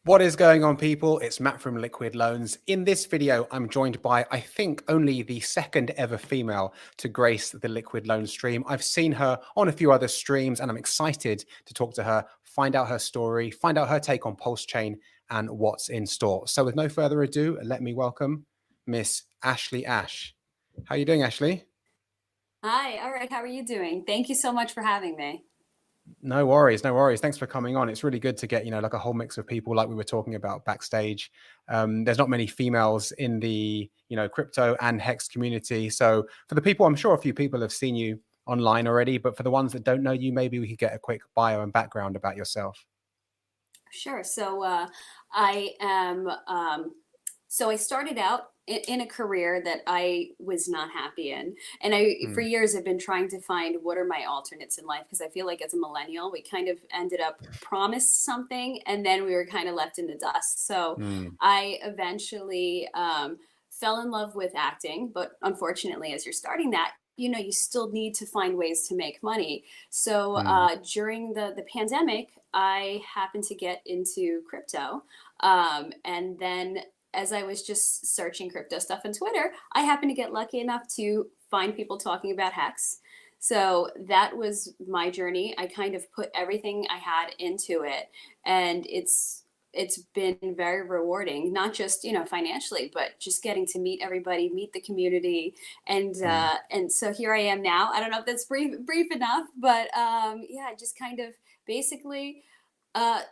What is going on, people? It's Matt from Liquid Loans. In this video, I'm joined by, I think, only the second ever female to grace the Liquid Loan stream. I've seen her on a few other streams, and I'm excited to talk to her, find out her story, find out her take on PulseChain and what's in store. So with no further ado, let me welcome Miss Ashley Ash. How are you doing, Ashley? Hi, all right, how are you doing? Thank you so much for having me. No worries, no worries. Thanks for coming on. It's really good to get, like a whole mix of people like we were talking about backstage. There's not many females in the, crypto and Hex community. So for the people, I'm sure a few people have seen you online already, but for the ones that don't know you, maybe we could get a quick bio and background about yourself. Sure. I started out in a career that I was not happy in. And for years, I've been trying to find what are my alternates in life, because I feel like as a millennial, we kind of ended up promised something and then we were kind of left in the dust. So I eventually fell in love with acting. But unfortunately, as you're starting that, you still need to find ways to make money. So during the pandemic, I happened to get into crypto. And then as I was just searching crypto stuff on Twitter, I happened to get lucky enough to find people talking about Hex. So that was my journey. I kind of put everything I had into it, and it's been very rewarding, not just financially, but just getting to meet everybody, meet the community, and so here I am now. I don't know if that's brief enough, but yeah, just kind of basically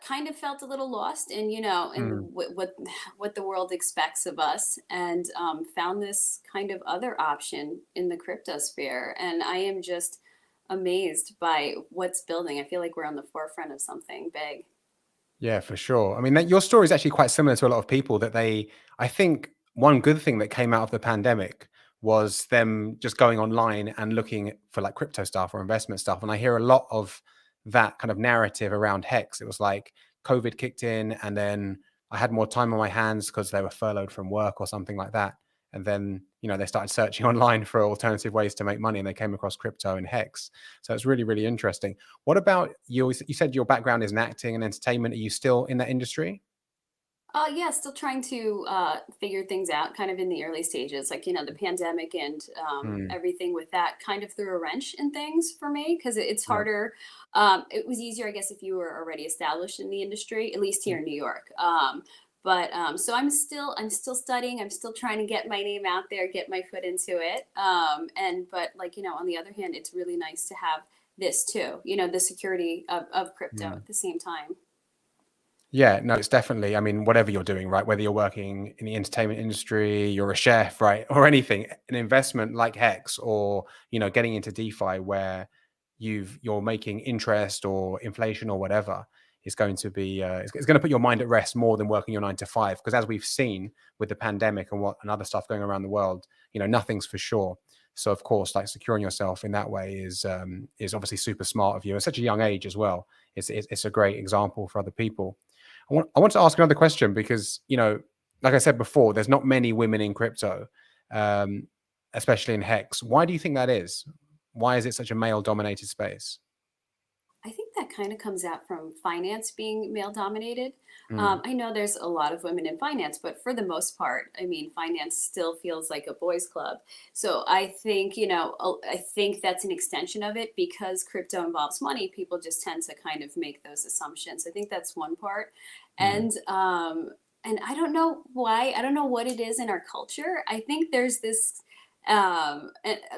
kind of felt a little lost in what the world expects of us, and found this kind of other option in the crypto sphere, and I am just amazed by what's building. I feel like we're on the forefront of something big. Yeah, for sure. I mean, your story is actually quite similar to a lot of people I think one good thing that came out of the pandemic was them just going online and looking for like crypto stuff or investment stuff. And I hear a lot of that kind of narrative around Hex. It was like COVID kicked in and then I had more time on my hands because they were furloughed from work or something like that. And then, they started searching online for alternative ways to make money and they came across crypto and Hex. So it's really, really interesting. What about you? You said your background is in acting and entertainment. Are you still in that industry? Yeah, still trying to figure things out, kind of in the early stages. Like, the pandemic and everything with that kind of threw a wrench in things for me, because it's Yeah. harder. It was easier, I guess, if you were already established in the industry, at least here in New York. So I'm still studying. I'm still trying to get my name out there, get my foot into it. But like, on the other hand, it's really nice to have this too, the security of crypto at the same time. Yeah, no, it's definitely, I mean, whatever you're doing, right? Whether you're working in the entertainment industry, you're a chef, right? Or anything, an investment like Hex or, getting into DeFi where you're making interest or inflation or whatever is going to be, it's going to put your mind at rest more than working your 9 to 5. Because as we've seen with the pandemic and other stuff going around the world, nothing's for sure. So of course, like securing yourself in that way is obviously super smart of you at such a young age as well. It's a great example for other people. I want to ask another question because, like I said before, there's not many women in crypto, especially in Hex. Why do you think that is? Why is it such a male-dominated space? I think that kind of comes out from finance being male dominated. Mm, I know there's a lot of women in finance, but for the most part, I mean, finance still feels like a boys' club. So I think, I think that's an extension of it, because crypto involves money. People just tend to kind of make those assumptions. I think that's one part. mm, And I don't know why. I don't know what it is in our culture. I think there's this and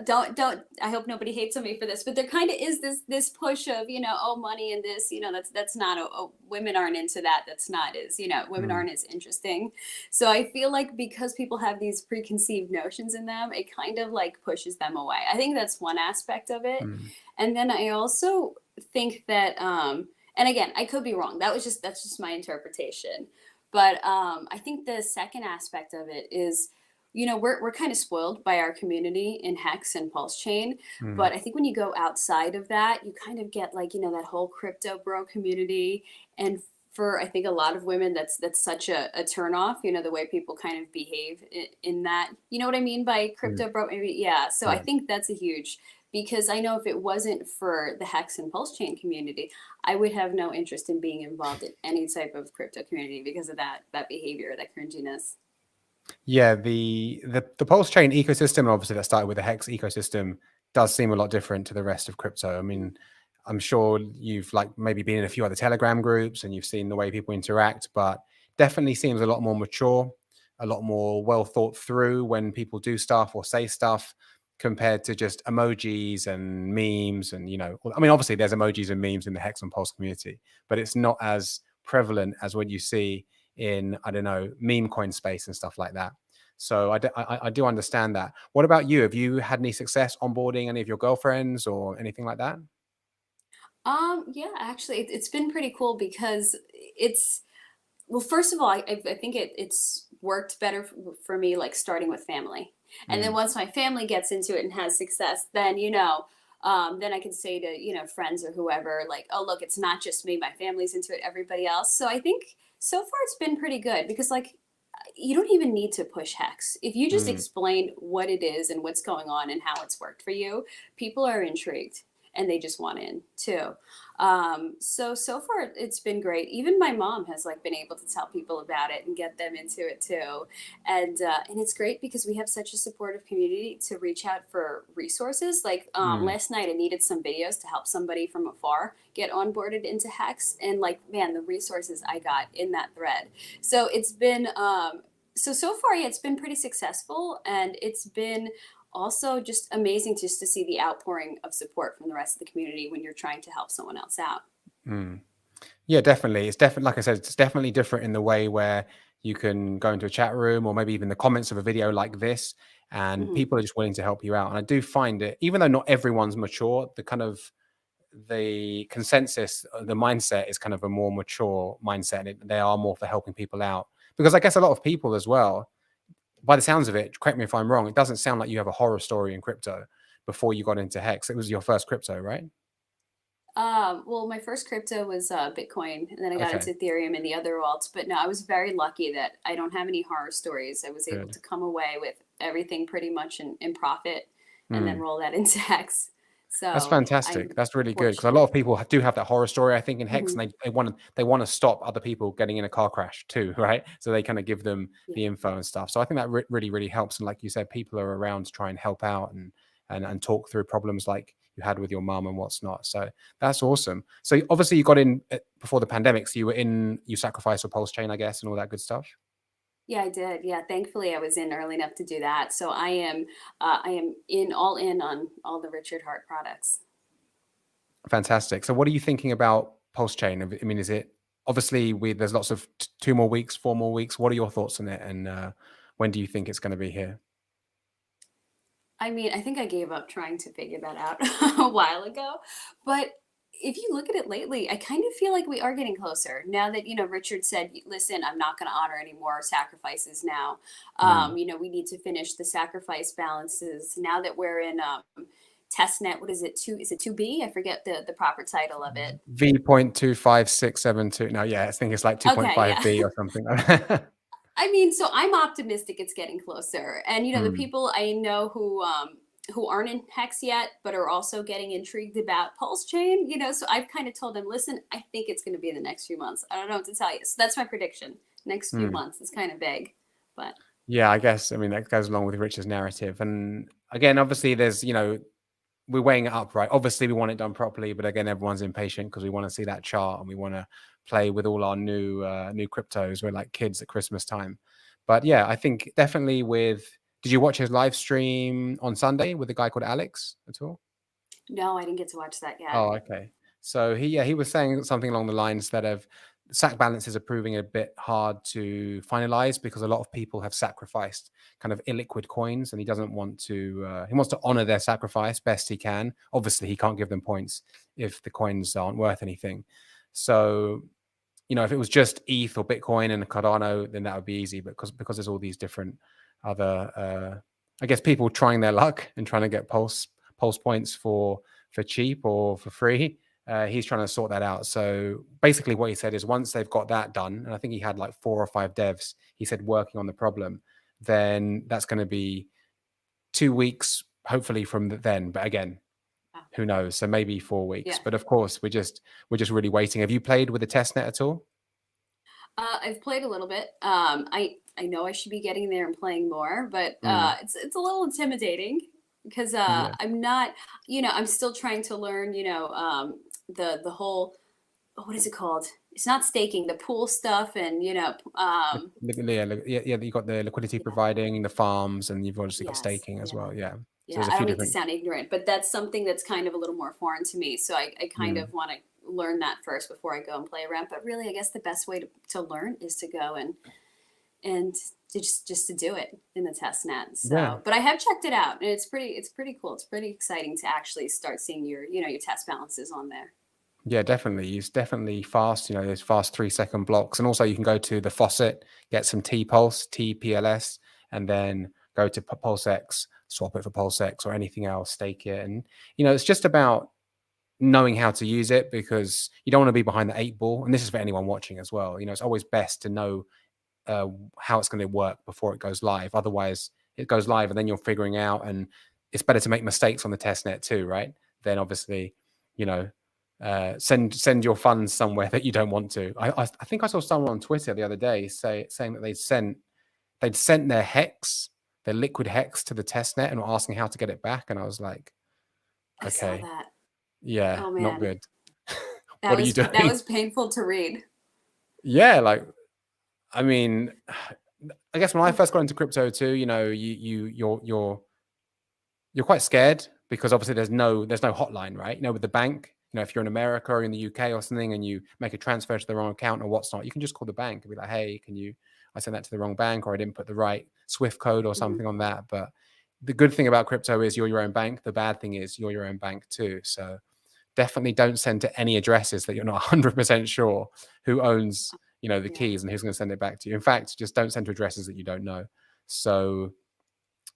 don't I hope nobody hates on me for this, but there kind of is this push of, oh, money and this, that's not women aren't into that. That's not as, women mm, aren't as interesting. So I feel like because people have these preconceived notions in them, it kind of like pushes them away. I think that's one aspect of it. mm, And then I also think that and again, I could be wrong. That's just my interpretation. But I think the second aspect of it is, we're kind of spoiled by our community in Hex and PulseChain. mm, But I think when you go outside of that, you kind of get like, that whole crypto bro community. And for, I think, a lot of women, that's such a turnoff, the way people kind of behave in that. You know what I mean by mm. crypto bro? Maybe, yeah. So I Yeah. think that's a huge because I know if it wasn't for the Hex and PulseChain community, I would have no interest in being involved in any type of crypto community because of that behavior, that cringiness. Yeah, the PulseChain ecosystem, obviously that started with the Hex ecosystem, does seem a lot different to the rest of crypto. I mean, I'm sure you've like maybe been in a few other Telegram groups and you've seen the way people interact, but definitely seems a lot more mature, a lot more well thought through when people do stuff or say stuff compared to just emojis and memes. And, you know, I mean, obviously there's emojis and memes in the Hex and Pulse community, but it's not as prevalent as what you see in, I don't know, meme coin space and stuff like that. So I do understand that. What about you? Have you had any success onboarding any of your girlfriends or anything like that? Yeah, actually, it's been pretty cool because it's, well, first of all, I think it's worked better for me, like starting with family. And then Mm, once my family gets into it and has success, then, then I can say to, friends or whoever, like, oh, look, it's not just me, my family's into it, everybody else. So I think so far it's been pretty good because, like, you don't even need to push Hex. If you just mm. explain what it is and what's going on and how it's worked for you, people are intrigued and they just want in too. So far it's been great. Even my mom has like been able to tell people about it and get them into it too. And it's great because we have such a supportive community to reach out for resources. Like Mm. last night I needed some videos to help somebody from afar get onboarded into Hex, and like, man, the resources I got in that thread. So it's been so far, yeah, it's been pretty successful, and it's been also just amazing just to see the outpouring of support from the rest of the community when you're trying to help someone else out. Mm. Yeah, definitely. It's definitely, like I said, it's definitely different in the way where you can go into a chat room or maybe even the comments of a video like this, and Hmm. people are just willing to help you out. And I do find it, even though not everyone's mature, the kind of the consensus, the mindset is kind of a more mature mindset. And they are more for helping people out because I guess a lot of people as well, by the sounds of it, correct me if I'm wrong, it doesn't sound like you have a horror story in crypto before you got into Hex. It was your first crypto, right? Well, my first crypto was Bitcoin, and then I got Okay, into Ethereum and the other alts. But no, I was very lucky that I don't have any horror stories. I was able good. to come away with everything pretty much in profit, and then Mm. roll that into Hex. That's So fantastic. I'm That's really good because a lot fortunate. of people do have that horror story, I think, in Hex, Hmm. and they want to stop other people getting in a car crash too, right? So they kind of give them Yeah. the info and stuff. So I think that really really helps. And like you said, people are around to try and help out and talk through problems like you had with your mum and what's not. So that's awesome. So obviously you got in before the pandemic, so you sacrificed for PulseChain, I guess, and all that good stuff. Yeah, I did. Yeah, thankfully I was in early enough to do that. So I am in all in on all the Richard Hart products. Fantastic. So what are you thinking about PulseChain? I mean, is it obviously there's lots of 2 more weeks, 4 more weeks. What are your thoughts on it? And when do you think it's going to be here? I mean, I think I gave up trying to figure that out a while ago. But if you look at it lately, I kind of feel like we are getting closer now that, Richard said, listen, I'm not going to honor any more sacrifices now. Mm. We need to finish the sacrifice balances now that we're in Testnet. What is it? Is it 2B? I forget the proper title of it. V.25672. No, yeah, I think it's like Okay, yeah. 2.5B or something like that. I mean, so I'm optimistic it's getting closer. And the Mm, people I know who aren't in Hex yet, but are also getting intrigued about PulseChain, so I've kind of told them, listen, I think it's going to be in the next few months. I don't know what to tell you. So that's my prediction. Next few mm. months. It's kind of vague, but Yeah, I guess. I mean, that goes along with Richard's narrative. And again, obviously, we're weighing it up, right? Obviously, we want it done properly, but again, everyone's impatient because we want to see that chart and we want to play with all our new cryptos. We're like kids at Christmas time. But yeah, I think definitely with. Did you watch his live stream on Sunday with a guy called Alex at all? no, I didn't get to watch that yet. Oh, okay. So he was saying something along the lines that of sack balances are proving a bit hard to finalize because a lot of people have sacrificed kind of illiquid coins, and he doesn't want to. He wants to honor their sacrifice best he can. Obviously, he can't give them points if the coins aren't worth anything. So if it was just ETH or Bitcoin and Cardano, then that would be easy. But because there's all these different other, I guess, people trying their luck and trying to get pulse points for cheap or for free. He's trying to sort that out. So basically, what he said is once they've got that done, and I think he had like 4 or 5 devs, he said working on the problem, then that's going to be 2 weeks, hopefully from then. But again, who knows? So maybe 4 weeks. Yeah. But of course, we're just really waiting. Have you played with the testnet at all? I've played a little bit. I know I should be getting there and playing more, but Mm, it's a little intimidating because yeah. I'm not, I'm still trying to learn, the whole, what is it called? It's not staking, the pool stuff, and Yeah, you got the liquidity yeah, providing, the farms, and you've obviously got yes, staking as yeah. well. Yeah. So Yeah, there's a I few don't mean to different. sound ignorant, but that's something that's kind of a little more foreign to me. So I kind Mm, of want to learn that first before I go and play around. But really, I guess the best way to learn is to go and to just to do it in the test net. yeah. So, but I have checked it out, and it's pretty cool. It's pretty exciting to actually start seeing your test balances on there. Yeah, definitely. It's definitely fast. There's fast 3 second blocks. And also you can go to the faucet, get some T-Pulse, TPLS, and then go to PulseX, swap it for PulseX or anything else, stake it. And, it's just about knowing how to use it, because you don't want to be behind the 8 ball. And this is for anyone watching as well. It's always best to know how it's going to work before it goes live. Otherwise, it goes live and then you're figuring out, and it's better to make mistakes on the test net too, right? Then obviously, you know, send your funds somewhere that you don't want to. I think I saw someone on Twitter the other day saying that they'd sent their liquid hex to the test net and were asking how to get it back, and I was like, I saw okay, that. yeah, Oh not man, good. that What are you was that doing? was painful to read. Yeah, like, I mean, I guess when I first got into crypto too, you're quite scared, because obviously there's no hotline, right? With the bank, if you're in America or in the UK or something and you make a transfer to the wrong account or what's not, you can just call the bank and be like, hey, I sent that to the wrong bank, or I didn't put the right Swift code or Mhm. something on that. But the good thing about crypto is you're your own bank. The bad thing is you're your own bank too. So definitely don't send to any addresses that you're not 100% sure who owns, the Yeah. keys and who's going to send it back to you. In fact, just don't send to addresses that you don't know. So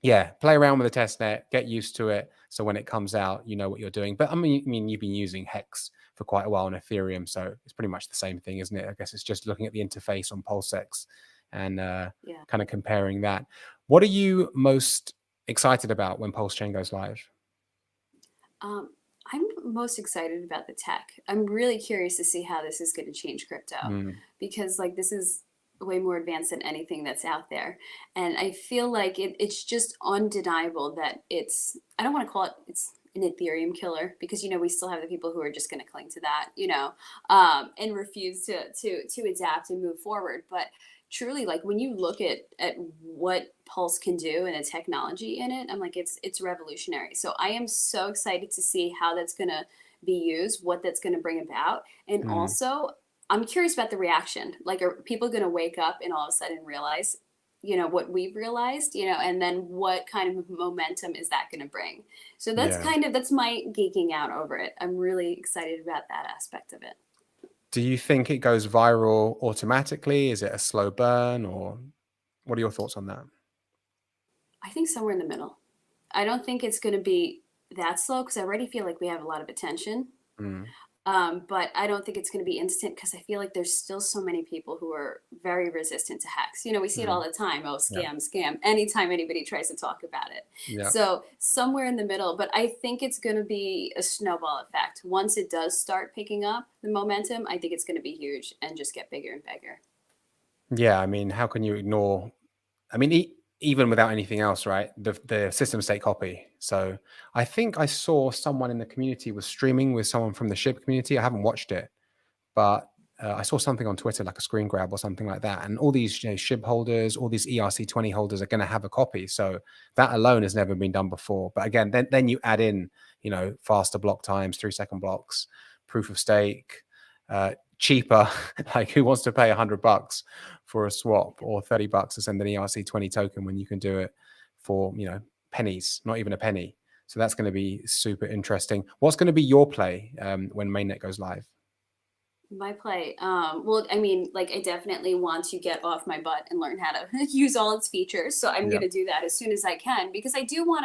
yeah, play around with the test net, get used to it. So when it comes out, you know what you're doing. But I mean, you've been using Hex for quite a while on Ethereum, so it's pretty much the same thing, isn't it? I guess it's just looking at the interface on PulseX and Yeah. kind of comparing that. What are you most excited about when PulseChain goes live? Um, I'm most excited about the tech. I'm really curious to see how this is going to change crypto Mm, because like this is way more advanced than anything that's out there. And I feel like it's just undeniable that I don't want to call it's an Ethereum killer because we still have the people who are just going to cling to that, and refuse to adapt and move forward. But truly, like when you look at what Pulse can do and the technology in it, I'm like it's revolutionary. So I am so excited to see how that's going to be used, what that's going to bring about, and mm, also I'm curious about the reaction. Like, are people going to wake up and all of a sudden realize, what we've realized, and then what kind of momentum is that going to bring? So yeah. that's my geeking out over it. I'm really excited about that aspect of it. Do you think it goes viral automatically? Is it a slow burn, or what are your thoughts on that? I think somewhere in the middle. I don't think it's going to be that slow because I already feel like we have a lot of attention. Mm, But I don't think it's going to be instant because I feel like there's still so many people who are very resistant to hacks. We see it mm, all the time. Oh, yeah. scam, scam. Anytime anybody tries to talk about it. Yeah. So somewhere in the middle, but I think it's going to be a snowball effect. Once it does start picking up the momentum, I think it's going to be huge and just get bigger and bigger. Yeah, I mean, how can you ignore? I mean, even without anything else, right? The system state copy. So I think I saw someone in the community was streaming with someone from the SHIB community. I haven't watched it, but I saw something on Twitter, like a screen grab or something like that. And all these SHIB holders, all these ERC20 holders are going to have a copy. So that alone has never been done before. But again, then you add in, faster block times, 3 second blocks, proof of stake, cheaper. Like, who wants to pay $100 for a swap or $30 to send an ERC20 token when you can do it for, pennies, not even a penny? So that's going to be super interesting. What's going to be your play when mainnet goes live? My play. Well, I mean, like, I definitely want to get off my butt and learn how to use all its features. So I'm Yeah. going to do that as soon as I can because I do want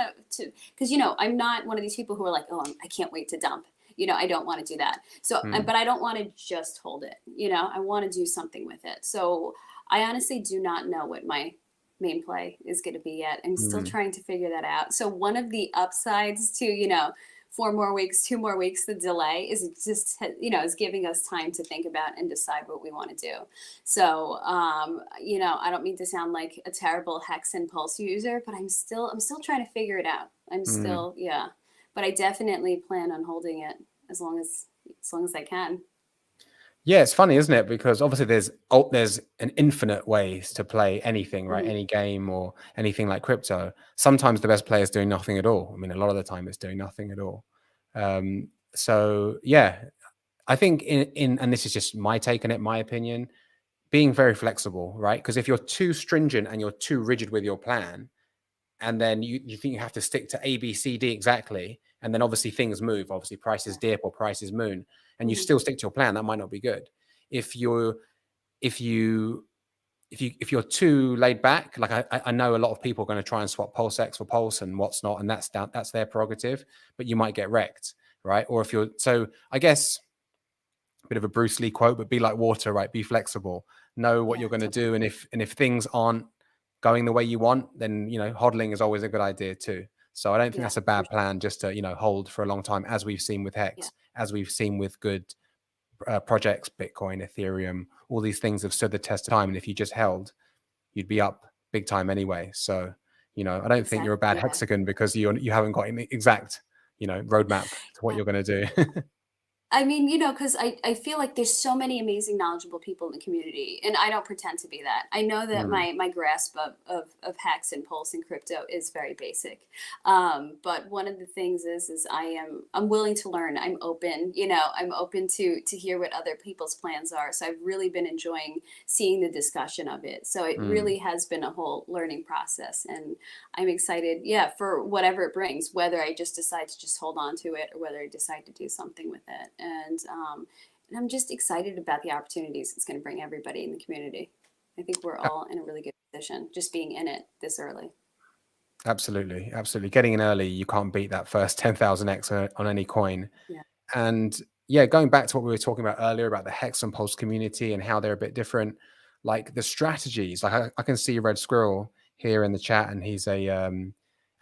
because, I'm not one of these people who are like, oh, I can't wait to dump. I don't want to do that. So, Mm, but I don't want to just hold it. I want to do something with it. So I honestly do not know what my main play is going to be yet. I'm still mm, trying to figure that out. So one of the upsides to, 4 more weeks, 2 more weeks, the delay is just, is giving us time to think about and decide what we want to do. So, I don't mean to sound like a terrible Hex and Pulse user, but I'm still trying to figure it out. I'm still, yeah, but I definitely plan on holding it as long as I can. Yeah, it's funny, isn't it? Because obviously there's an infinite ways to play anything, right? Any game or anything like crypto. Sometimes the best player is doing nothing at all. I mean, a lot of the time it's doing nothing at all. So yeah, I think and this is just my take on it, my opinion, being very flexible, right? Because if you're too stringent and you're too rigid with your plan, and then you think you have to stick to A, B, C, D exactly, and then obviously things move, obviously prices dip or prices moon, and you still stick to your plan, that might not be good. If you're too laid back, like I know a lot of people are going to try and swap PulseX for Pulse and what's not, and that's their prerogative, but you might get wrecked, right? Or so I guess a bit of a Bruce Lee quote, but be like water, right? Be flexible, know what you're going to do, and if things aren't going the way you want, then hodling is always a good idea too. So I don't think that's a bad plan, just to hold for a long time, as we've seen with Hex, as we've seen with good projects, Bitcoin, Ethereum, all these things have stood the test of time, and if you just held, you'd be up big time anyway. So I don't think you're a bad hexagon because you haven't got an exact roadmap to what you're going to do. I mean, because I feel like there's so many amazing, knowledgeable people in the community, and I don't pretend to be that. I know that my grasp of Hex and Pulse and crypto is very basic. But one of the things is I'm willing to learn. I'm open, I'm open to hear what other people's plans are. So I've really been enjoying seeing the discussion of it. So it really has been a whole learning process, and I'm excited, for whatever it brings, whether I just decide to just hold on to it or whether I decide to do something with it. And I'm just excited about the opportunities it's going to bring everybody in the community. I think we're all in a really good position just being in it this early. Absolutely. Getting in early, you can't beat that first 10,000x on any coin. Yeah. And going back to what we were talking about earlier about the Hex and Pulse community and how they're a bit different, like the strategies. Like I can see Red Squirrel here in the chat, and he's a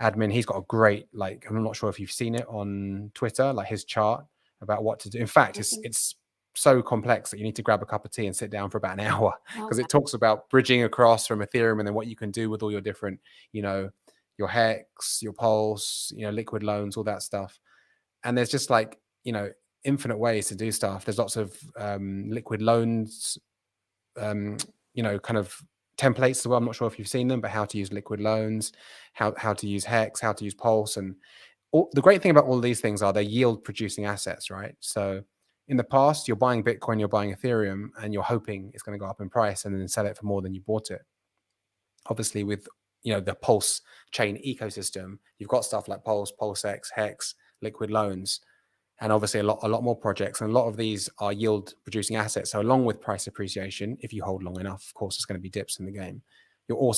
admin. He's got a great, like, I'm not sure if you've seen it on Twitter, like his chart about what to do. In fact, it's so complex that you need to grab a cup of tea and sit down for about an hour, because it talks about bridging across from Ethereum and then what you can do with all your different, your Hex, your Pulse, liquid loans, all that stuff. And there's just like, infinite ways to do stuff. There's lots of liquid loans, kind of templates as well. I'm not sure if you've seen them, but how to use liquid loans, how to use Hex, how to use Pulse. And the great thing about all these things are they're yield producing assets, right? So in the past, you're buying Bitcoin, you're buying Ethereum, and you're hoping it's going to go up in price and then sell it for more than you bought it. Obviously, with the PulseChain ecosystem, you've got stuff like Pulse, PulseX, Hex, liquid loans, and obviously a lot more projects. And a lot of these are yield producing assets. So along with price appreciation, if you hold long enough, of course, there's going to be dips in the game. You're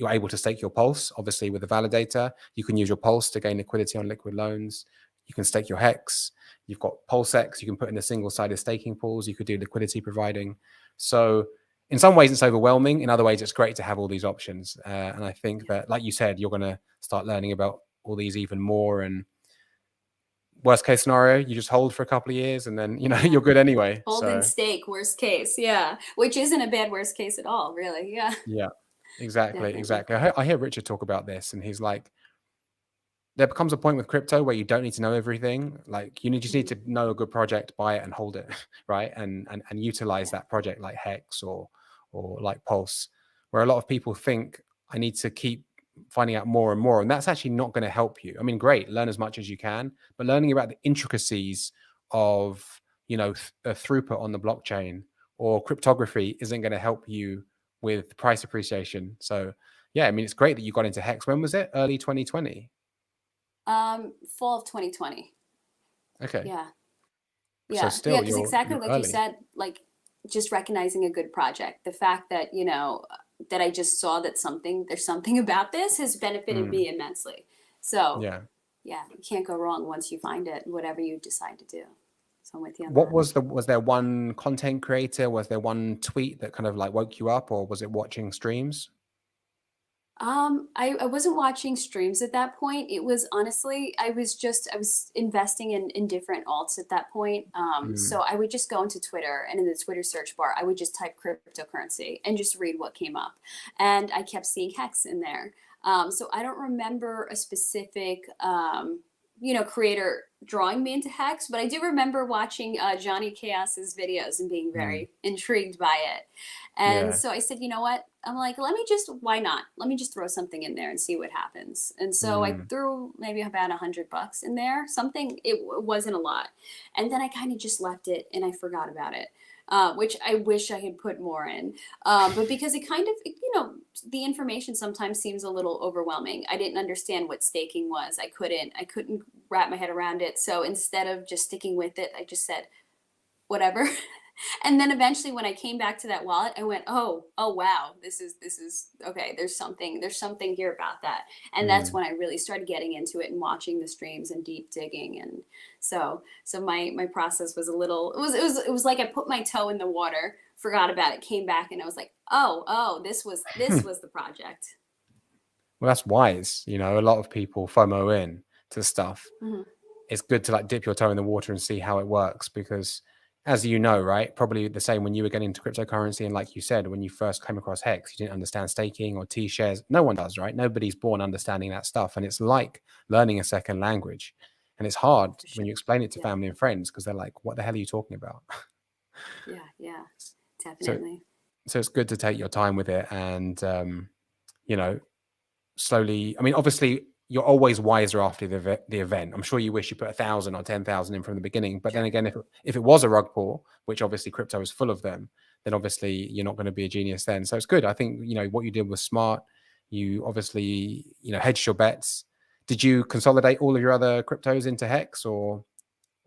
able to stake your Pulse, obviously, with the validator. You can use your Pulse to gain liquidity on liquid loans. You can stake your Hex. You've got PulseX. You can put in the single-sided staking pools. You could do liquidity providing. So in some ways, it's overwhelming. In other ways, it's great to have all these options. And I think that, like you said, you're going to start learning about all these even more. And worst case scenario, you just hold for a couple of years and then, you're good anyway. Hold and stake, worst case. Yeah. Which isn't a bad worst case at all, really. Yeah. Yeah. Exactly. I hear Richard talk about this, and he's like, there becomes a point with crypto where you don't need to know everything. Like you just need to know a good project, buy it and hold it, right? And utilize that project like Hex or like Pulse, where a lot of people think I need to keep finding out more and more, and that's actually not going to help you. I mean, great, learn as much as you can, but learning about the intricacies of a throughput on the blockchain or cryptography isn't going to help you with price appreciation. So yeah, I mean, it's great that you got into Hex. When was it? Early 2020? Fall of 2020. Okay. Yeah. So still, because exactly like early. You said, like just recognizing a good project. The fact that, that I just saw that there's something about this has benefited me immensely. So yeah, you can't go wrong once you find it, whatever you decide to do. So I'm with you on that. Was there one content creator? Was there one tweet that kind of like woke you up, or was it watching streams? I wasn't watching streams at that point. It was honestly, I was investing in different alts at that point. So I would just go into Twitter, and in the Twitter search bar, I would just type cryptocurrency and just read what came up. And I kept seeing Hex in there. So I don't remember a specific, creator drawing me into Hex, but I do remember watching Johnny Chaos's videos and being very intrigued by it. And so I said, you know what? I'm like, why not? Let me just throw something in there and see what happens. And so I threw maybe about $100 in there, something, it wasn't a lot. And then I kind of just left it and I forgot about it. Which I wish I had put more in. But because it kind of, the information sometimes seems a little overwhelming. I didn't understand what staking was. I couldn't wrap my head around it. So instead of just sticking with it, I just said, whatever. And then eventually when I came back to that wallet, I went, oh wow, this is okay. There's something here about that. And that's when I really started getting into it and watching the streams and deep digging. And so my process was it was like I put my toe in the water, forgot about it, came back, and I was like, oh, this was the project. Well, that's wise. A lot of people FOMO in to stuff. It's good to dip your toe in the water and see how it works, because as you know, right, probably the same when you were getting into cryptocurrency, and like you said, when you first came across Hex, you didn't understand staking or T-shares. No one does, right? Nobody's born understanding that stuff. And it's like learning a second language. And it's hard when you explain it to family and friends, because they're like, what the hell are you talking about? Yeah, definitely. So it's good to take your time with it and, slowly. I mean, obviously, you're always wiser after the event. I'm sure you wish you put 1,000 or 10,000 in from the beginning. But then again, if it was a rug pull, which obviously crypto is full of them, then obviously you're not going to be a genius then. So it's good. I think, what you did was smart. You obviously, hedged your bets. Did you consolidate all of your other cryptos into Hex or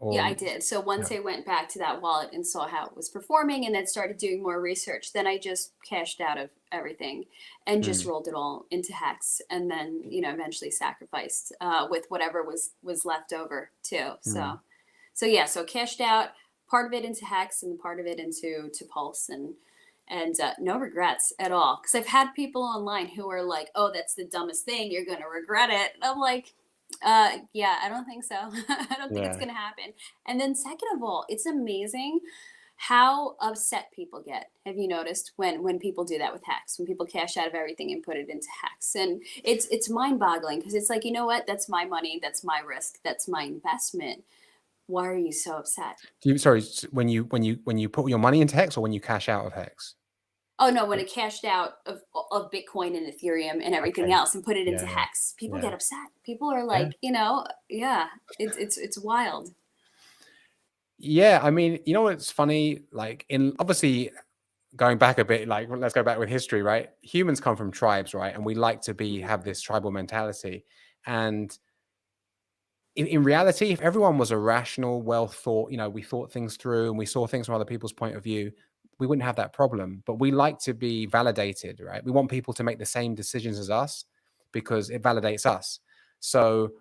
Yeah, I did. So once I went back to that wallet and saw how it was performing and then started doing more research, then I just cashed out of everything and just rolled it all into Hex, and then, eventually sacrificed with whatever was left over too. So cashed out part of it into Hex and part of it into Pulse, and no regrets at all. Because I've had people online who are like, oh, that's the dumbest thing, you're going to regret it. And I'm like, yeah, I don't think so. I don't think it's going to happen. And then second of all, it's amazing how upset people get. Have you noticed when people do that with Hex, when people cash out of everything and put it into Hex? And it's mind boggling, because it's like, you know what? That's my money. That's my risk. That's my investment. Why are you so upset? Sorry, when you put your money into Hex or when you cash out of Hex? Oh no, when it cashed out of Bitcoin and Ethereum and everything else and put it into Hex, people get upset. People are like, it's wild. Yeah, I mean, what's funny? Like, obviously going back a bit, let's go back with history, right? Humans come from tribes, right? And we like to have this tribal mentality. And in reality, if everyone was a rational, well thought, we thought things through and we saw things from other people's point of view, we wouldn't have that problem. But we like to be validated, right? We want people to make the same decisions as us because it validates us. So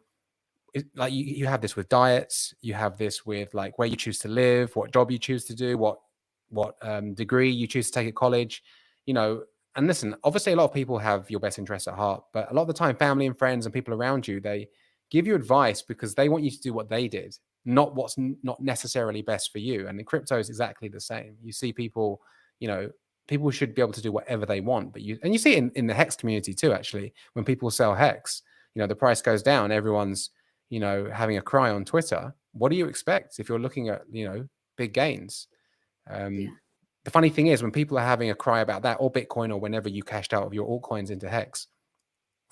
you have this with diets, you have this with where you choose to live, what job you choose to do, what degree you choose to take at college, and listen, obviously a lot of people have your best interests at heart, but a lot of the time family and friends and people around you, they give you advice because they want you to do what they did, not what's not necessarily best for you. And in crypto is exactly the same. You see people, people should be able to do whatever they want, but you see it in the Hex community too, actually. When people sell Hex, the price goes down, everyone's having a cry on Twitter. What do you expect if you're looking at big gains? The funny thing is, when people are having a cry about that, or Bitcoin, or whenever you cashed out of your altcoins into Hex,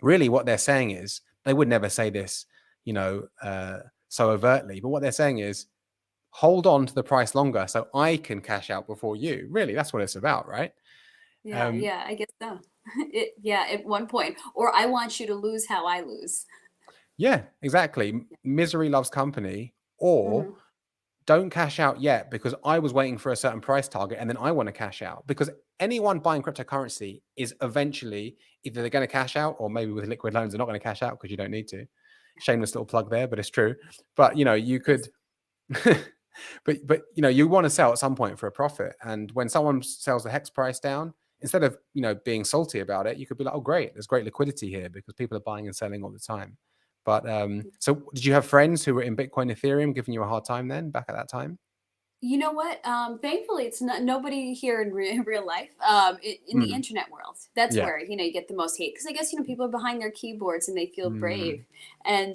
really what they're saying is, they would never say this so overtly, but what they're saying is, hold on to the price longer so I can cash out before you. Really, that's what it's about, right? Yeah, I guess so. At one point. Or I want you to lose how I lose. Yeah, exactly. Misery loves company. Or don't cash out yet because I was waiting for a certain price target and then I want to cash out. Because anyone buying cryptocurrency is eventually either they're going to cash out, or maybe with liquid loans they're not going to cash out because you don't need to. Shameless little plug there, but it's true. But you could but you want to sell at some point for a profit. And when someone sells the Hex price down, instead of, you know, being salty about it, you could be like, oh, great, there's great liquidity here because people are buying and selling all the time. But so did you have friends who were in Bitcoin, Ethereum giving you a hard time then back at that time? You know what? Thankfully, it's not nobody here in real life. In the Mm, internet world, that's yeah. where you get the most hate because I guess people are behind their keyboards and they feel Mm, brave, and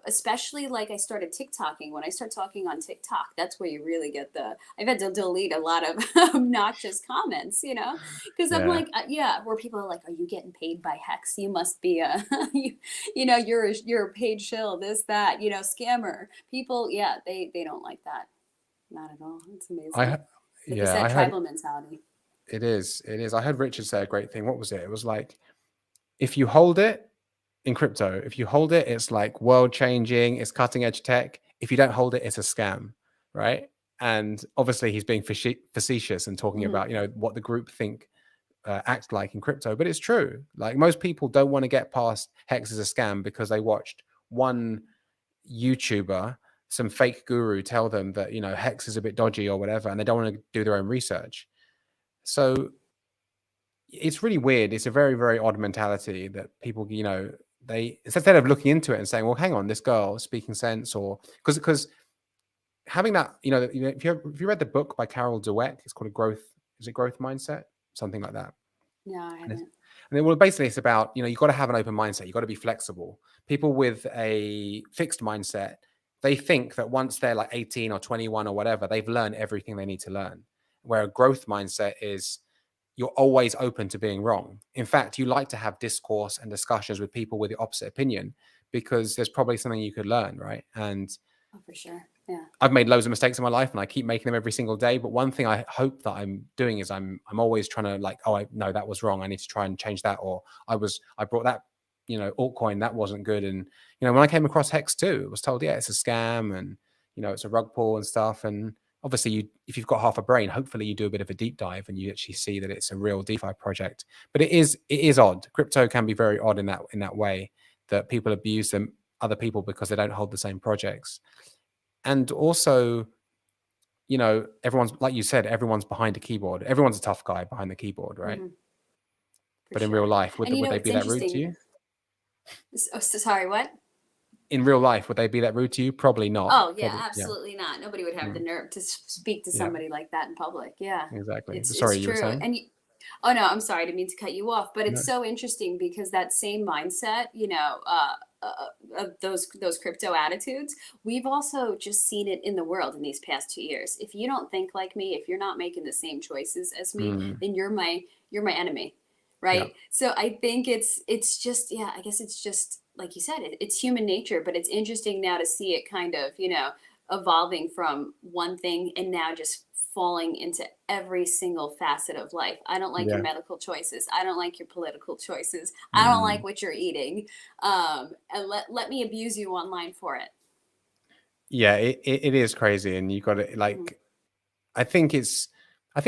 especially like I started TikToking. When I start talking on TikTok, that's where you really get the. I've had to delete a lot of obnoxious comments, because I'm yeah. like, yeah, where people are like, "Are you getting paid by Hex? You must be a, you're a paid shill, this that, scammer." People, yeah, they don't like that. Not at all. It's I amazing. ha- Like you yeah, said, I heard tribal mentality. it is. It is. I heard Richard say a great thing. What was it? It was like, if you hold it in crypto, if you hold it, it's like world changing, it's cutting edge tech. If you don't hold it, it's a scam, right? And obviously, he's being facetious and talking Hmm. about, you know, what the group think act like in crypto, but it's true. Like most people don't want to get past Hex as a scam because they watched one YouTuber, some fake guru, tell them that, you know, Hex is a bit dodgy or whatever, and they don't want to do their own research. So it's really weird. It's a very, very odd mentality that people, you know, they, instead of looking into it and saying, well, hang on, this girl is speaking sense, or because having that, if you read the book by Carol Dweck, it's called is it Growth Mindset? Something like that. No, I And, haven't. well, basically it's about, you know, you've got to have an open mindset. You've got to be flexible. People with a fixed mindset, they think that once they're like 18 or 21 or whatever, they've learned everything they need to learn. Where a growth mindset is you're always open to being wrong. In fact, you like to have discourse and discussions with people with the opposite opinion because there's probably something you could learn, right? And Oh, for sure. Yeah. I've made loads of mistakes in my life and I keep making them every single day. But one thing I hope that I'm doing is I'm always trying to like, oh, no, that was wrong. I need to try and change that. Or I brought that, you know, altcoin that wasn't good. And, you know, when I came across Hex too, it was told, yeah, it's a scam and, you know, it's a rug pull and stuff. And obviously if you've got half a brain, hopefully you do a bit of a deep dive and you actually see that it's a real DeFi project. But it is odd. Crypto can be very odd in that way, that people abuse other people because they don't hold the same projects. And also, you know, everyone's, like you said, everyone's behind a keyboard. Everyone's a tough guy behind the keyboard, right? Hmm. For But in real sure. life, And would they it's be that rude to interesting. you? Sorry, what? In real life, would they be that rude to you? Probably not. Oh yeah, Probably, yeah. absolutely not. Nobody would have the Mm, nerve to speak to yeah, somebody like that in public. Yeah, exactly. it's Sorry, you were true. saying? And oh no, I'm sorry, I didn't mean to cut you off. But No. it's so interesting because that same mindset, of those crypto attitudes, we've also just seen it in the world in these past 2 years. If you don't think like me, if you're not making the same choices as me, Mm, then you're my enemy, yeah. right? So I think it's just, yeah, I guess it's just like you said, it's human nature, but it's interesting now to see it kind of evolving from one thing and now just falling into every single facet of life. I don't like your Yeah. medical choices. I don't like your political choices. I don't like Mm, what you're eating. And let me abuse you online for it. yeah, it is crazy. And you got to Mhm. like, I think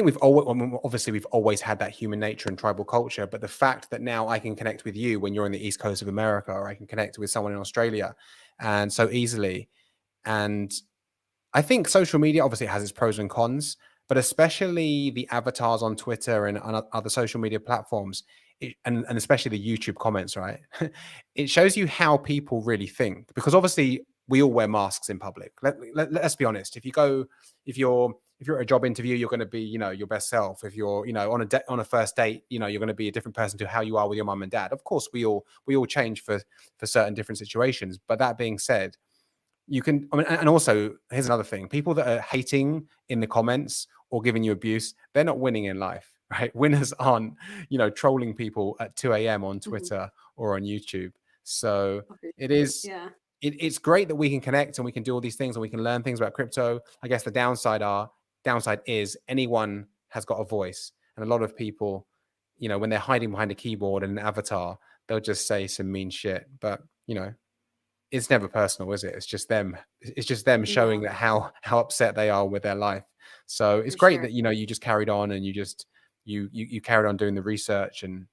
we've always, obviously we've always had that human nature and tribal culture, but the fact that now I can connect with you when you're in the East Coast of America, or I can connect with someone in Australia and so easily. And I think social media obviously has its pros and cons, but especially the avatars on Twitter and on other social media platforms, and especially the YouTube comments, right? It shows you how people really think, because obviously we all wear masks in public. Let's be honest. If you're at a job interview, you're going to be, you know, your best self. If you're, you know, on a first date, you know, you're going to be a different person to how you are with your mum and dad. Of course, we all change for certain different situations. But that being said, you can, I mean, and also here's another thing: people that are hating in the comments or giving you abuse, they're not winning in life, right? Winners aren't, you know, trolling people at 2 a.m. on Mhm. Twitter or on YouTube. So Okay. it is, Yeah. it's great that we can connect and we can do all these things and we can learn things about crypto. I guess the downside is anyone has got a voice, and a lot of people, you know, when they're hiding behind a keyboard and an avatar, they'll just say some mean shit. But you know, it's never personal, is it? It's just them showing No, that how upset they are with their life. So it's for great sure. that, you know, you just carried on and you carried on doing the research and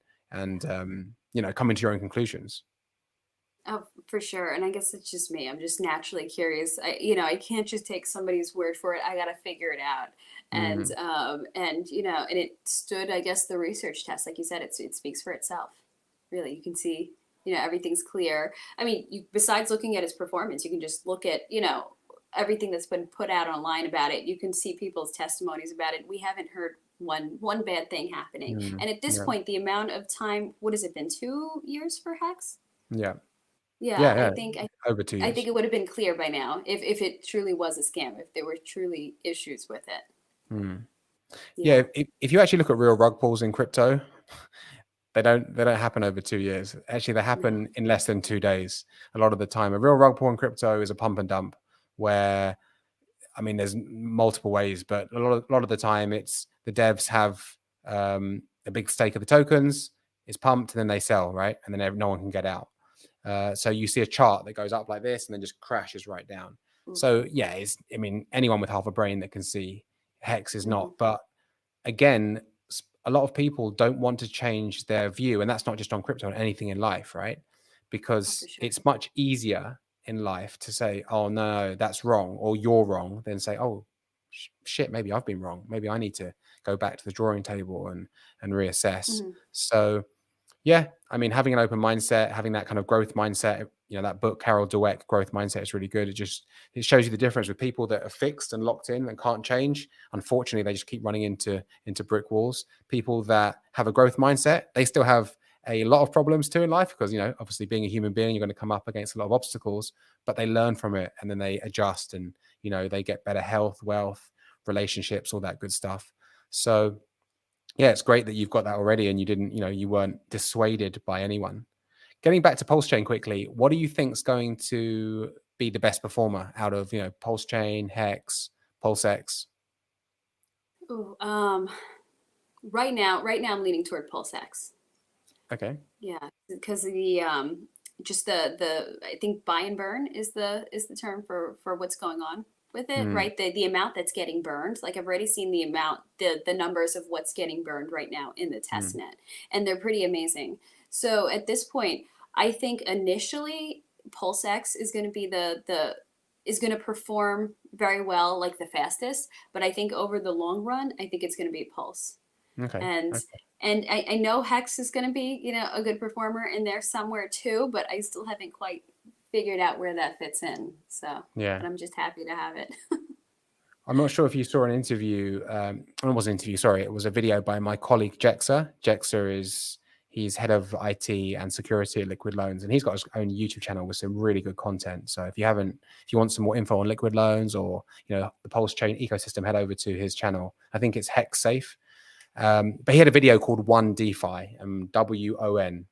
you know, coming to your own conclusions. Oh, for sure. And I guess it's just me. I'm just naturally curious. I can't just take somebody's word for it. I got to figure it out. Mm, And it stood, I guess, the research test. Like you said, it speaks for itself. Really, you can see, everything's clear. I mean, besides looking at its performance, you can just look at, everything that's been put out online about it. You can see people's testimonies about it. We haven't heard one bad thing happening. And at this yeah, point, the amount of time, what has it been, 2 years for Hex? yeah, Yeah, yeah, I yeah. think I, Over two I think years. it would have been clear by now if it truly was a scam, if there were truly issues with it. Mm. Yeah, Yeah. if you actually look at real rug pulls in crypto, they don't happen over 2 years. Actually, they No. happen in less than 2 days. A lot of the time, a real rug pull in crypto is a pump and dump, where I mean, there's multiple ways, but a lot of the time, it's the devs have a big stake of the tokens, it's pumped, and then they sell, right, and then no one can get out. So you see a chart that goes up like this and then just crashes right down. Oof. So yeah, I mean, anyone with half a brain that can see Hex is Mhm. not. But again, a lot of people don't want to change their view, and that's not just on crypto, on anything in life, right? Oh, for Because sure. it's much easier in life to say, "Oh no, that's wrong," or "You're wrong," than say, "Oh shit, maybe I've been wrong. Maybe I need to go back to the drawing table and reassess." Mhm. So yeah, I mean, having an open mindset, having that kind of growth mindset, that book, Carol Dweck, Growth Mindset, is really good. It shows you the difference with people that are fixed and locked in and can't change. Unfortunately, they just keep running into brick walls. People that have a growth mindset, they still have a lot of problems too in life because, obviously being a human being, you're going to come up against a lot of obstacles, but they learn from it and then they adjust and, they get better health, wealth, relationships, all that good stuff. So yeah, it's great that you've got that already and you weren't dissuaded by anyone. Getting back to PulseChain quickly, what do you think's going to be the best performer out of, PulseChain, Hex, PulseX? Ooh, right now I'm leaning toward PulseX. Okay. Yeah, because the just the I think buy and burn is the term for what's going on with it, Mm, right? The amount that's getting burned, like I've already seen the numbers of what's getting burned right now in the mm, testnet, and they're pretty amazing. So at this point, I think initially PulseX is going to be the is going to perform very well, like the fastest, but I think over the long run, I think it's going to be Pulse. okay. And Okay. I know Hex is going to be, a good performer in there somewhere too, but I still haven't quite figured out where that fits in. So, Yeah. but I'm just happy to have it. I'm not sure if you saw an interview. It wasn't an interview, sorry. It was a video by my colleague Jexxa. He's head of IT and security at Liquid Loans, and he's got his own YouTube channel with some really good content. So if you want some more info on Liquid Loans or the PulseChain ecosystem, head over to his channel. I think it's Hex Safe. But he had a video called WonDeFi, WON.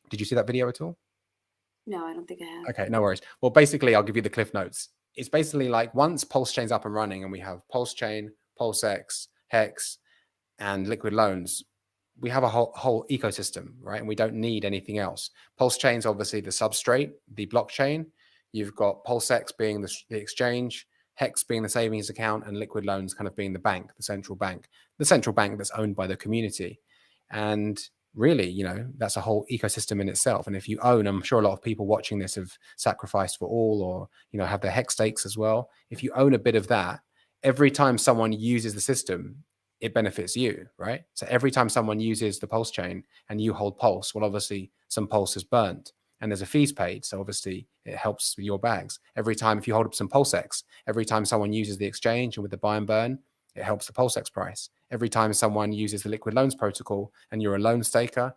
Did you see that video at all? No, I don't think I have. Okay, no worries. Well, basically, I'll give you the cliff notes. It's basically like once PulseChain's up and running and we have PulseChain, PulseX, Hex, and Liquid Loans, we have a whole ecosystem, right? And we don't need anything else. PulseChain's obviously the substrate, the blockchain. You've got PulseX being the exchange, Hex being the savings account, and Liquid Loans kind of being the bank, the central bank that's owned by the community. And really, that's a whole ecosystem in itself. And if you own, I'm sure a lot of people watching this have sacrificed for all or, have their Hex stakes as well. If you own a bit of that, every time someone uses the system, it benefits you, right? So every time someone uses the Pulse chain and you hold Pulse, well, obviously some Pulse is burnt and there's a fees paid. So obviously it helps with your bags. Every time, if you hold up some PulseX, every time someone uses the exchange and with the buy and burn, it helps the PulseX price. Every time someone uses the Liquid Loans protocol and you're a loan staker,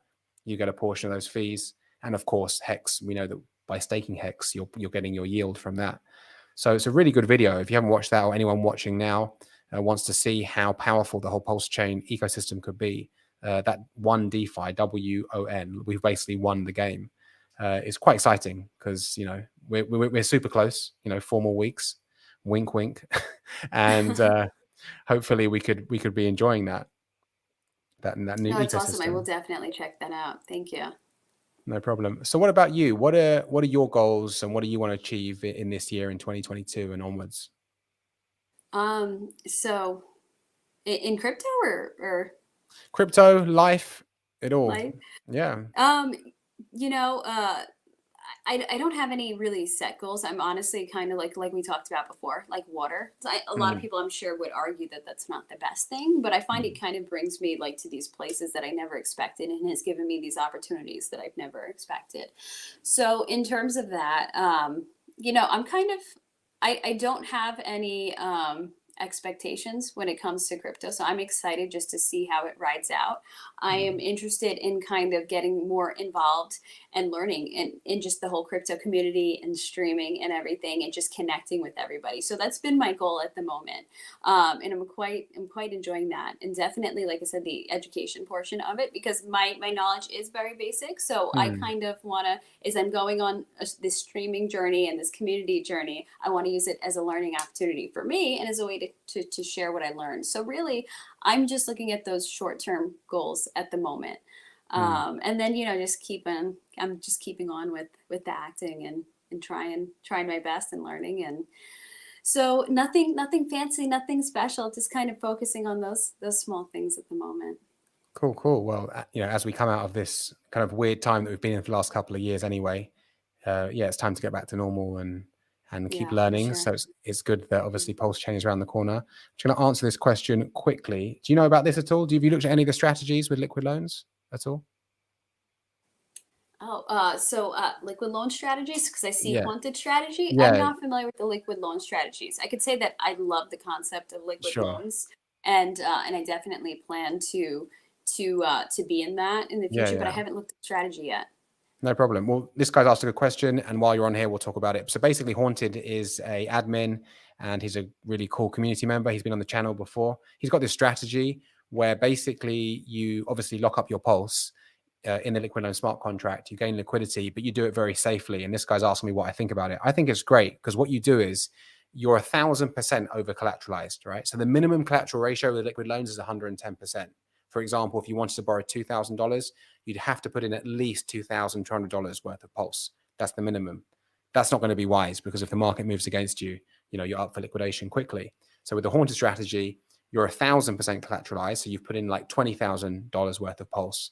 you get a portion of those fees. And of course, Hex, we know that by staking Hex, you're getting your yield from that. So it's a really good video. If you haven't watched that or anyone watching now wants to see how powerful the whole Pulse chain ecosystem could be, that WonDeFi, WON, we've basically won the game. It's quite exciting because, we're super close, 4 more weeks, wink, wink. And hopefully we could be enjoying that new No, it's awesome. I will ecosystem. definitely check that out. Thank you. No problem. So what about you? What are your goals and what do you want to achieve in this year in 2022 and onwards? So in crypto or Crypto, life, it all. life, Yeah. um, you know, uh, I don't have any really set goals. I'm honestly kind of like we talked about before, like water. A lot of people I'm sure would argue that that's not the best thing, but I find it kind of brings me like to these places that I never expected and has given me these opportunities that I've never expected. So in terms of that, I'm kind of I don't have any expectations when it comes to crypto. So I'm excited just to see how it rides out. I am interested in kind of getting more involved and learning in just the whole crypto community and streaming and everything and just connecting with everybody. So that's been my goal at the moment. And I'm quite enjoying that. And definitely, like I said, the education portion of it, because my knowledge is very basic. So I kind of want to, as I'm going on this streaming journey and this community journey, I want to use it as a learning opportunity for me and as a way to share what I learned. So really, I'm just looking at those short-term goals at the moment. And then, I'm just keeping on with the acting and trying my best and learning. And so nothing fancy, nothing special, just kind of focusing on those small things at the moment. Cool. Well, as we come out of this kind of weird time that we've been in for the last couple of years anyway, it's time to get back to normal and keep Yeah, for learning. sure. So it's good that obviously PulseChain is around the corner. I'm just going to answer this question quickly. Do you know about this at all? Have you looked at any of the strategies with liquid loans at all? So liquid loan strategies, because I see Yeah. haunted strategy. I'm Yeah, not familiar with the liquid loan strategies. I could say that I love the concept of liquid sure. loans, and I definitely plan to be in that in the future. But I Yeah. haven't looked at strategy yet. No problem. Well, this guy's asked a good question, and while you're on here, we'll talk about it. So basically, Haunted is a admin, and he's a really cool community member. He's been on the channel before. He's got this strategy where basically you obviously lock up your pulse in the liquid loan smart contract. You gain liquidity, but you do it very safely. And this guy's asking me what I think about it. I think it's great because what you do is you're 1,000% over collateralized, right? So the minimum collateral ratio with liquid loans is 110%. For example, if you wanted to borrow $2,000, you'd have to put in at least $2,200 worth of pulse. That's the minimum. That's not going to be wise because if the market moves against you, you're up for liquidation quickly. So with the Haunted strategy, you're 1,000% collateralized. So you've put in like $20,000 worth of pulse.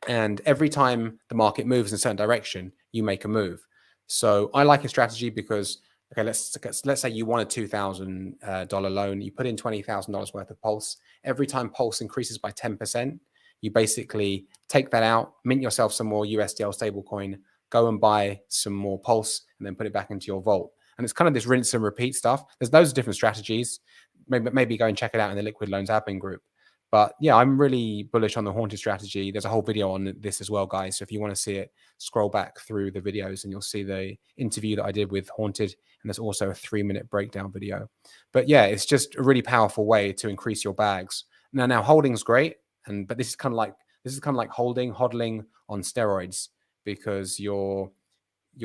And every time the market moves in a certain direction, you make a move. So I like a strategy because, okay, let's say you want a $2,000 loan, you put in $20,000 worth of pulse. Every time pulse increases by 10%, you basically take that out, mint yourself some more USDL stablecoin, go and buy some more pulse, and then put it back into your vault. And it's kind of this rinse and repeat stuff. There's loads of different strategies. Maybe go and check it out in the Liquid Loans admin group. But yeah, I'm really bullish on the Haunted strategy. There's a whole video on this as well, guys. So if you want to see it, scroll back through the videos and you'll see the interview that I did with Haunted. And there's also a 3-minute breakdown video. But yeah, it's just a really powerful way to increase your bags. Now holding's great, but this is kind of like hodling on steroids, because you're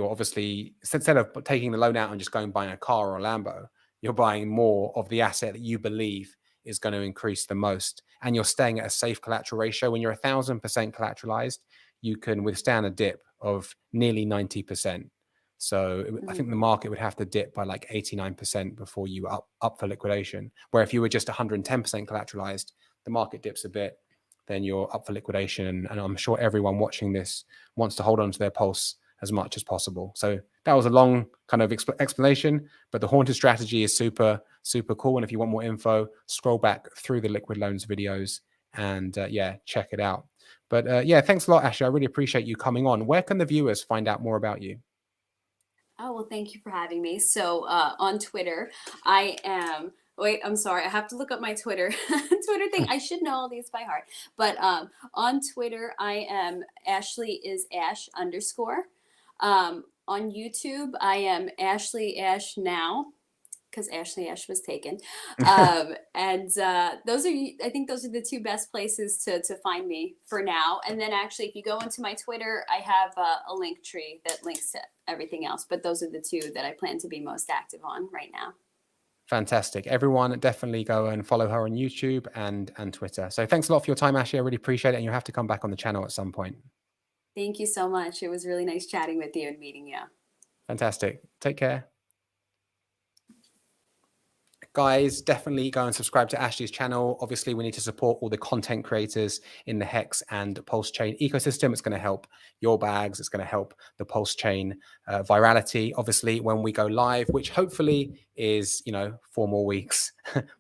obviously, instead of taking the loan out and just going buying a car or a Lambo, you're buying more of the asset that you believe is going to increase the most, and you're staying at a safe collateral ratio. When you're 1,000% collateralized, you can withstand a dip of nearly 90%. So I think the market would have to dip by like 89% before you up for liquidation. Where if you were just 110% collateralized, the market dips a bit, then you're up for liquidation. And I'm sure everyone watching this wants to hold on to their pulse as much as possible. So that was a long kind of explanation, but the Haunted strategy is super, super cool. And if you want more info, scroll back through the Liquid Loans videos and check it out. But thanks a lot, Ashley. I really appreciate you coming on. Where can the viewers find out more about you? Oh, well, thank you for having me. So on Twitter, I am. Wait, I'm sorry. I have to look up my Twitter thing. I should know all these by heart. But on Twitter, I am Ashley is Ash _. On YouTube, I am Ashley Ash now, because Ashley Ash was taken. And those are, I think those are the two best places to find me for now. And then actually, if you go into my Twitter, I have a link tree that links to everything else. But those are the two that I plan to be most active on right now. Fantastic. Everyone definitely go and follow her on YouTube and Twitter. So thanks a lot for your time, Ashley. I really appreciate it. And you'll have to come back on the channel at some point. Thank you so much. It was really nice chatting with you and meeting you. Fantastic. Take care. Guys, definitely go and subscribe to Ashley's channel. Obviously, we need to support all the content creators in the Hex and PulseChain ecosystem. It's going to help your bags. It's going to help the PulseChain virality. Obviously, when we go live, which hopefully is, 4 more weeks,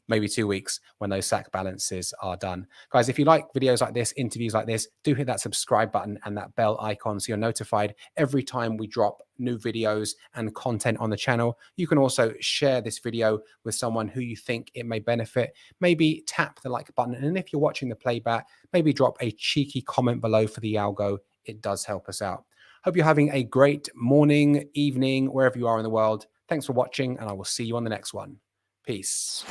maybe 2 weeks, when those SAC balances are done. Guys, if you like videos like this, interviews like this, do hit that subscribe button and that bell icon so you're notified every time we drop new videos and content on the channel. You can also share this video with someone who you think it may benefit. Maybe tap the like button, and if you're watching the playback, maybe drop a cheeky comment below for the algo. It does help us out. Hope you're having a great morning, evening, wherever you are in the world. Thanks for watching, and I will see you on the next one. Peace.